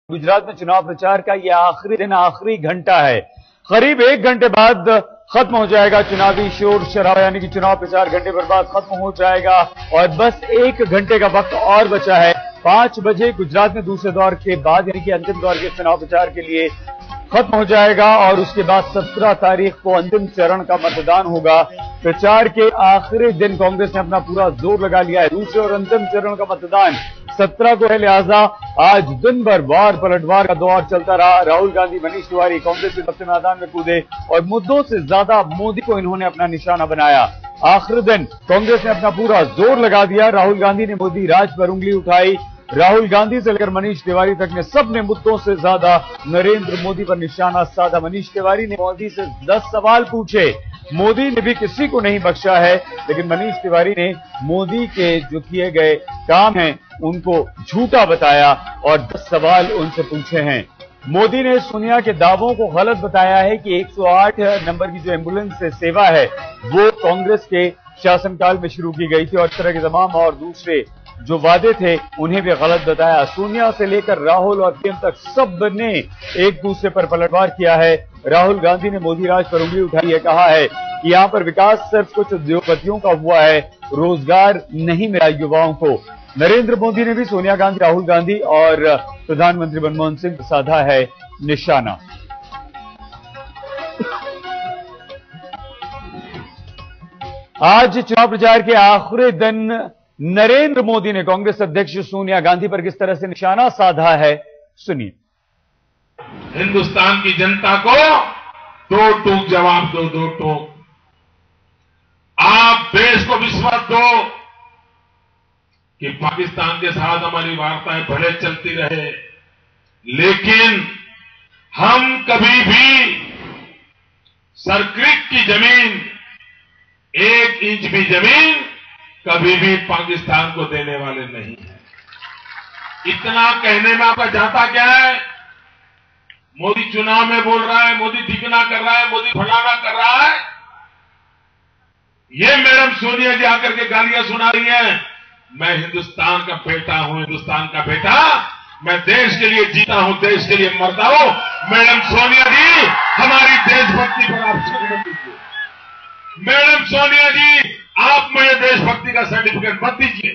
गुजरात में चुनाव प्रचार का यह आखिरी दिन, आखिरी घंटा है। करीब 1 घंटे बाद खत्म हो जाएगा चुनावी शोर शराबा, यानी कि चुनाव प्रचार घंटे भर बाद खत्म हो जाएगा और बस 1 घंटे का वक्त और बचा है। 5 बजे गुजरात में दूसरे दौर के बाद, यानी कि अंतिम दौर के चुनाव प्रचार के लिए खत्म हो जाएगा और उसके बाद 17 तारीख को अंतिम चरण का मतदान होगा। प्रचार के आखिरी दिन कांग्रेस ने अपना पूरा जोर लगा लिया है। दूसरे और अंतिम चरण का मतदान 17 को है, लिहाजा आज दिन भर वार पलटवार का दौर चलता रहा। राहुल गांधी, मनीष तिवारी कांग्रेस के दफ्तर मैदान में कूदे और मुद्दों से ज्यादा मोदी को इन्होंने अपना निशाना बनाया। आखिरी दिन कांग्रेस ने अपना पूरा जोर लगा दिया। राहुल गांधी ने मोदी राज पर उंगली उठाई। राहुल गांधी से लेकर मनीष तिवारी तक ने सबने मुद्दों से ज्यादा नरेंद्र मोदी पर निशाना साधा। मनीष तिवारी ने मोदी से 10 सवाल पूछे। मोदी ने भी किसी को नहीं बख्शा है, लेकिन मनीष तिवारी ने मोदी के जो किए गए काम हैं उनको झूठा बताया और 10 सवाल उनसे पूछे हैं। मोदी ने सोनिया के दावों को गलत बताया है कि 108 नंबर की जो एम्बुलेंस सेवा है वो कांग्रेस के शासनकाल में शुरू की गई थी और इस तरह के तमाम और दूसरे जो वादे थे उन्हें भी गलत बताया। सोनिया से लेकर राहुल और पीएम तक सब ने एक दूसरे पर पलटवार किया है। राहुल गांधी ने मोदी राज पर उंगली उठाई है, कहा है कि यहां पर विकास सिर्फ कुछ उद्योगपतियों का हुआ है, रोजगार नहीं मिला युवाओं को। नरेंद्र मोदी ने भी सोनिया गांधी, राहुल गांधी और प्रधानमंत्री मनमोहन सिंह पर साधा है निशाना। आज चुनाव प्रचार के आखिरी दिन नरेंद्र मोदी ने कांग्रेस अध्यक्ष सोनिया गांधी पर किस तरह से निशाना साधा है, सुनिए। हिंदुस्तान की जनता को दो टूक जवाब दो, 2 टूक। आप देश को विश्वास दो कि पाकिस्तान के साथ हमारी वार्ताएं भले चलती रहे, लेकिन हम कभी भी सर्किट की जमीन, 1 इंच भी जमीन कभी भी पाकिस्तान को देने वाले नहीं हैं। इतना कहने में आपका जाता क्या है? मोदी चुनाव में बोल रहा है, मोदी ठिकाना कर रहा है, मोदी फलाना कर रहा है। ये मैडम सोनिया जी आकर के गालियां सुना रही हैं। मैं हिंदुस्तान का बेटा हूं, हिंदुस्तान का बेटा, मैं देश के लिए जीता हूं, देश के लिए मरता हूं। मैडम सोनिया जी, हमारी देशभक्ति पर आप शर्म कीजिए। मैडम सोनिया जी, आप मुझे देशभक्ति का सर्टिफिकेट मत दीजिए।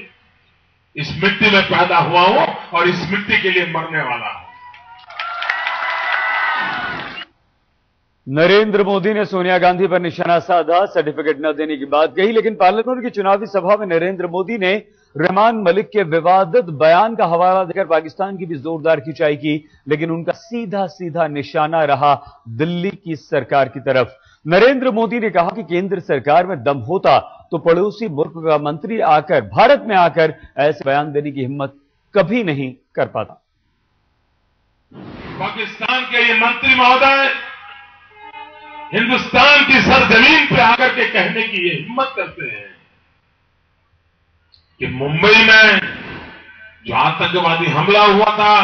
इस मिट्टी में पैदा हुआ हूं और इस मिट्टी के लिए मरने वाला हूं। नरेंद्र मोदी ने सोनिया गांधी पर निशाना साधा, सर्टिफिकेट न देने की बात कही, लेकिन पार्लियामेंट की चुनावी सभा में नरेंद्र मोदी ने रहमान मलिक के विवादित बयान का हवाला देकर पाकिस्तान की भी जोरदार खिंचाई की, लेकिन उनका सीधा सीधा निशाना रहा दिल्ली की सरकार की तरफ। नरेंद्र मोदी ने कहा कि केंद्र सरकार में दम होता तो पड़ोसी मुल्क का मंत्री आकर, भारत में आकर ऐसे बयान देने की हिम्मत कभी नहीं कर पाता। पाकिस्तान के ये मंत्री महोदय हिंदुस्तान की सरजमीन पर आकर के कहने की ये हिम्मत करते हैं कि मुंबई में जो आतंकवादी हमला हुआ था,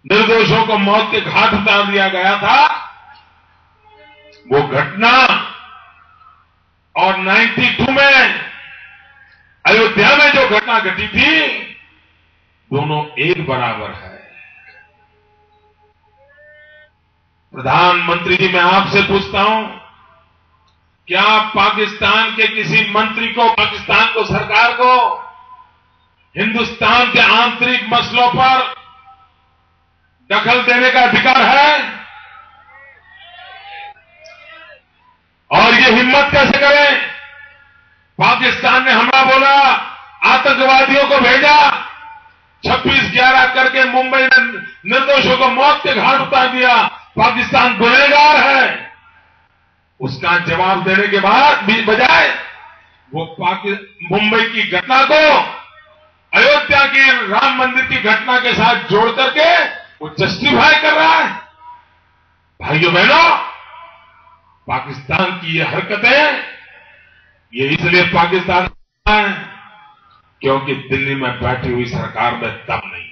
निर्दोषों को मौत के घाट उतार दिया गया था, वो घटना और 92 में अयोध्या में जो घटना घटी थी, दोनों एक बराबर है। प्रधानमंत्री जी, मैं आपसे पूछता हूं, क्या पाकिस्तान के किसी मंत्री को, पाकिस्तान को, सरकार को हिंदुस्तान के आंतरिक मसलों पर दखल देने का अधिकार है? और ये हिम्मत कैसे करें? पाकिस्तान ने हमला बोला, आतंकवादियों को भेजा, 26/11 करके मुंबई में निर्दोषों को मौत के घाट उतार दिया। पाकिस्तान गुनहगार है। उसका जवाब देने के बाद भी बजाय वो मुंबई की घटना को अयोध्या की राम मंदिर की घटना के साथ जोड़ करके वो जस्टिफाई कर रहा है। भाइयों बहनों, पाकिस्तान की ये हरकतें, ये इसलिए पाकिस्तान है क्योंकि दिल्ली में बैठी हुई सरकार में दम नहीं।